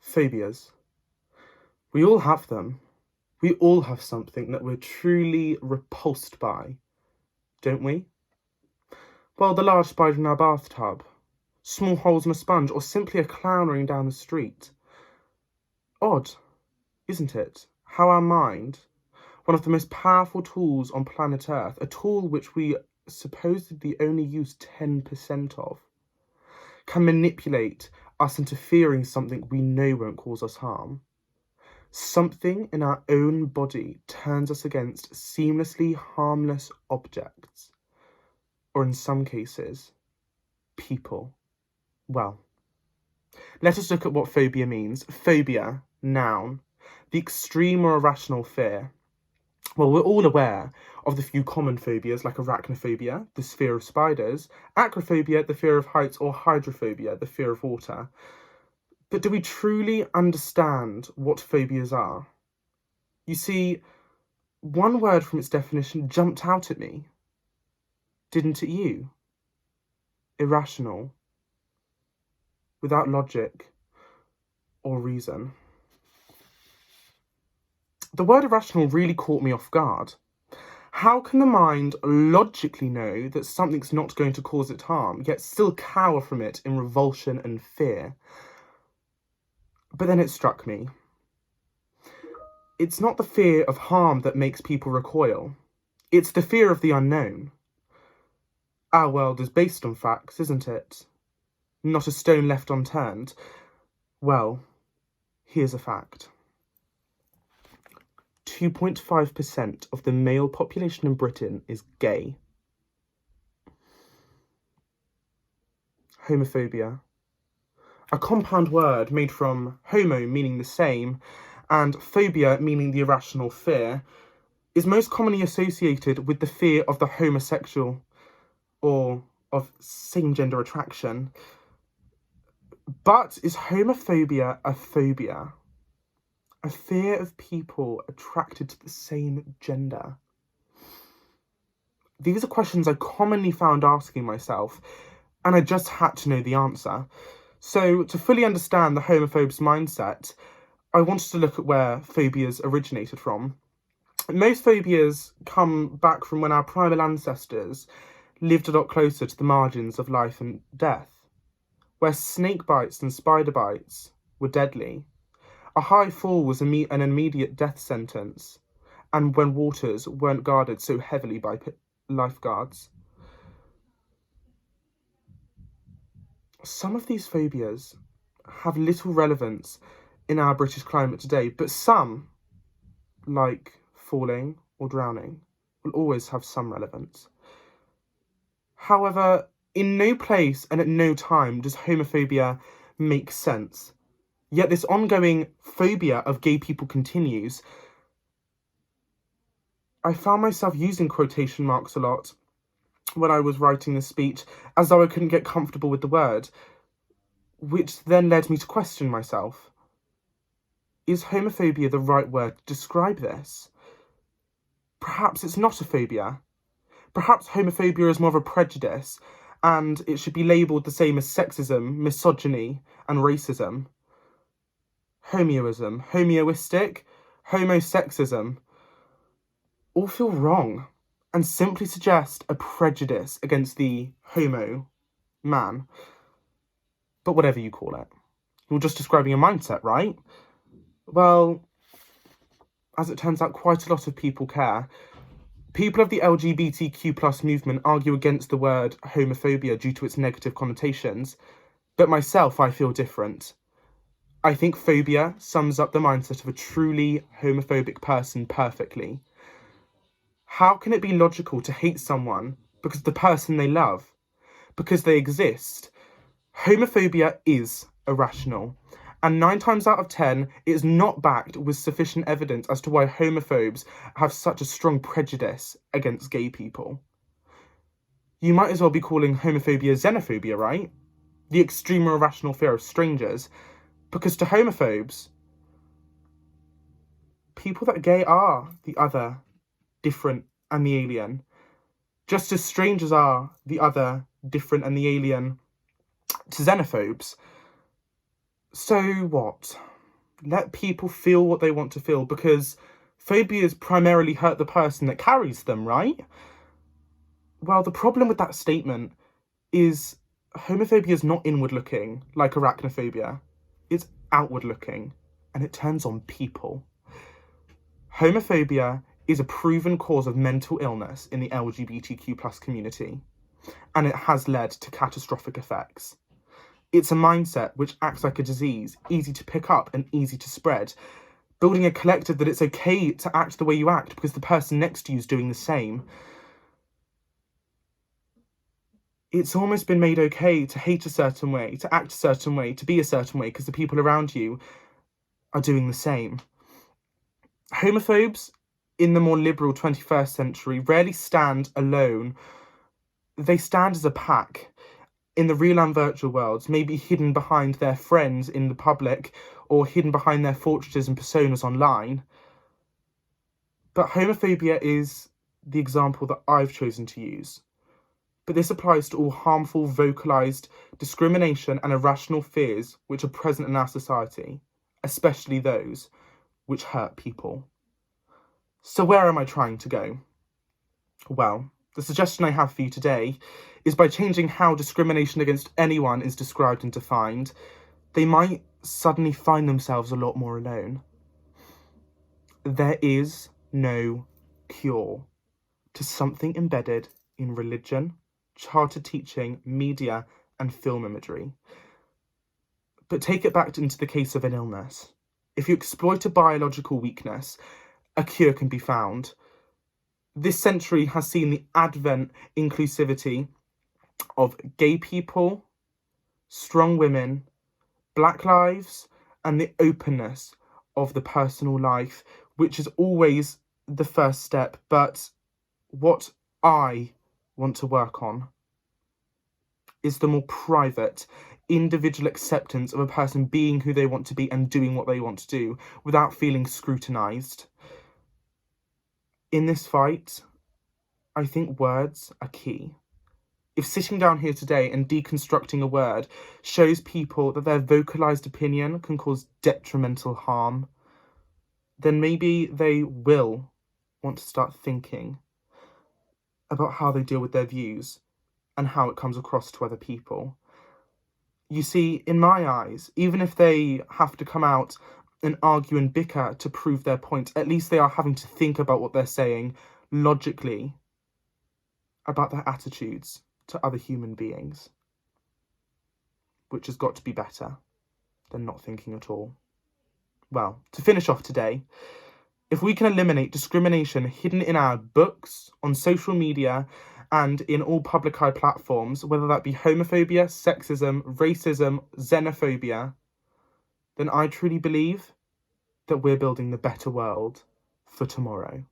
Phobias. We all have them. We all have something that we're truly repulsed by, don't we? Well, the large spider in our bathtub, small holes in a sponge, or simply a clown running down the street. Odd, isn't it, how our mind, one of the most powerful tools on planet Earth, a tool which we supposedly only use 10% of, can manipulate us into fearing something we know won't cause us harm. Something in our own body turns us against seamlessly harmless objects, or in some cases, people. Well, let us look at what phobia means. Phobia, noun, the extreme or irrational fear. Well, we're all aware of the few common phobias like arachnophobia, the fear of spiders, acrophobia, the fear of heights, or hydrophobia, the fear of water. But do we truly understand what phobias are? You see, one word from its definition jumped out at me. Didn't it you? Irrational. Without logic or reason. The word irrational really caught me off guard. How can the mind logically know that something's not going to cause it harm, yet still cower from it in revulsion and fear? But then it struck me. It's not the fear of harm that makes people recoil. It's the fear of the unknown. Our world is based on facts, isn't it? Not a stone left unturned. Well, here's a fact. 2.5% of the male population in Britain is gay. Homophobia. A compound word made from homo, meaning the same, and phobia, meaning the irrational fear, is most commonly associated with the fear of the homosexual or of same-gender attraction. But is homophobia a phobia? A fear of people attracted to the same gender? These are questions I commonly found asking myself, and I just had to know the answer. So, to fully understand the homophobe's mindset, I wanted to look at where phobias originated from. Most phobias come back from when our primal ancestors lived a lot closer to the margins of life and death, where snake bites and spider bites were deadly. A high fall was an immediate death sentence, and when waters weren't guarded so heavily by lifeguards. Some of these phobias have little relevance in our British climate today, but some, like falling or drowning, will always have some relevance. However, in no place and at no time does homophobia make sense. Yet this ongoing phobia of gay people continues. I found myself using quotation marks a lot when I was writing this speech, as though I couldn't get comfortable with the word, which then led me to question myself. Is homophobia the right word to describe this? Perhaps it's not a phobia. Perhaps homophobia is more of a prejudice, and it should be labelled the same as sexism, misogyny, and racism. Homoism, homoistic, homosexism all feel wrong and simply suggest a prejudice against the homo man. But whatever you call it, you're just describing a mindset, right? Well, as it turns out, quite a lot of people care. People of the LGBTQ+ movement argue against the word homophobia due to its negative connotations, but myself, I feel different. I think phobia sums up the mindset of a truly homophobic person perfectly. How can it be logical to hate someone because of the person they love, because they exist? Homophobia is irrational, and 9 times out of 10, it is not backed with sufficient evidence as to why homophobes have such a strong prejudice against gay people. You might as well be calling homophobia xenophobia, right? The extreme or irrational fear of strangers. Because to homophobes, people that are gay are the other, different, and the alien. Just as strangers are the other, different, and the alien to xenophobes. So what? Let people feel what they want to feel, because phobias primarily hurt the person that carries them, right? Well, the problem with that statement is homophobia is not inward looking like arachnophobia. It's outward looking, and it turns on people. Homophobia is a proven cause of mental illness in the LGBTQ+ community, and it has led to catastrophic effects. It's a mindset which acts like a disease, easy to pick up and easy to spread, building a collective that it's okay to act the way you act because the person next to you is doing the same. It's almost been made okay to hate a certain way, to act a certain way, to be a certain way, because the people around you are doing the same. Homophobes in the more liberal 21st century rarely stand alone. They stand as a pack in the real and virtual worlds, maybe hidden behind their friends in the public or hidden behind their fortresses and personas online. But homophobia is the example that I've chosen to use. But this applies to all harmful, vocalised discrimination and irrational fears which are present in our society, especially those which hurt people. So where am I trying to go? Well, the suggestion I have for you today is by changing how discrimination against anyone is described and defined, they might suddenly find themselves a lot more alone. There is no cure to something embedded in religion, charter teaching, media, and film imagery. But take it back into the case of an illness. If you exploit a biological weakness, a cure can be found. This century has seen the advent inclusivity of gay people, strong women, Black lives, and the openness of the personal life, which is always the first step, but what I want to work on is the more private, individual acceptance of a person being who they want to be and doing what they want to do without feeling scrutinised. In this fight, I think words are key. If sitting down here today and deconstructing a word shows people that their vocalised opinion can cause detrimental harm, then maybe they will want to start thinking about how they deal with their views and how it comes across to other people. You see, in my eyes, even if they have to come out and argue and bicker to prove their point, at least they are having to think about what they're saying logically about their attitudes to other human beings, which has got to be better than not thinking at all. Well, to finish off today, if we can eliminate discrimination hidden in our books, on social media, and in all public eye platforms, whether that be homophobia, sexism, racism, xenophobia, then I truly believe that we're building the better world for tomorrow.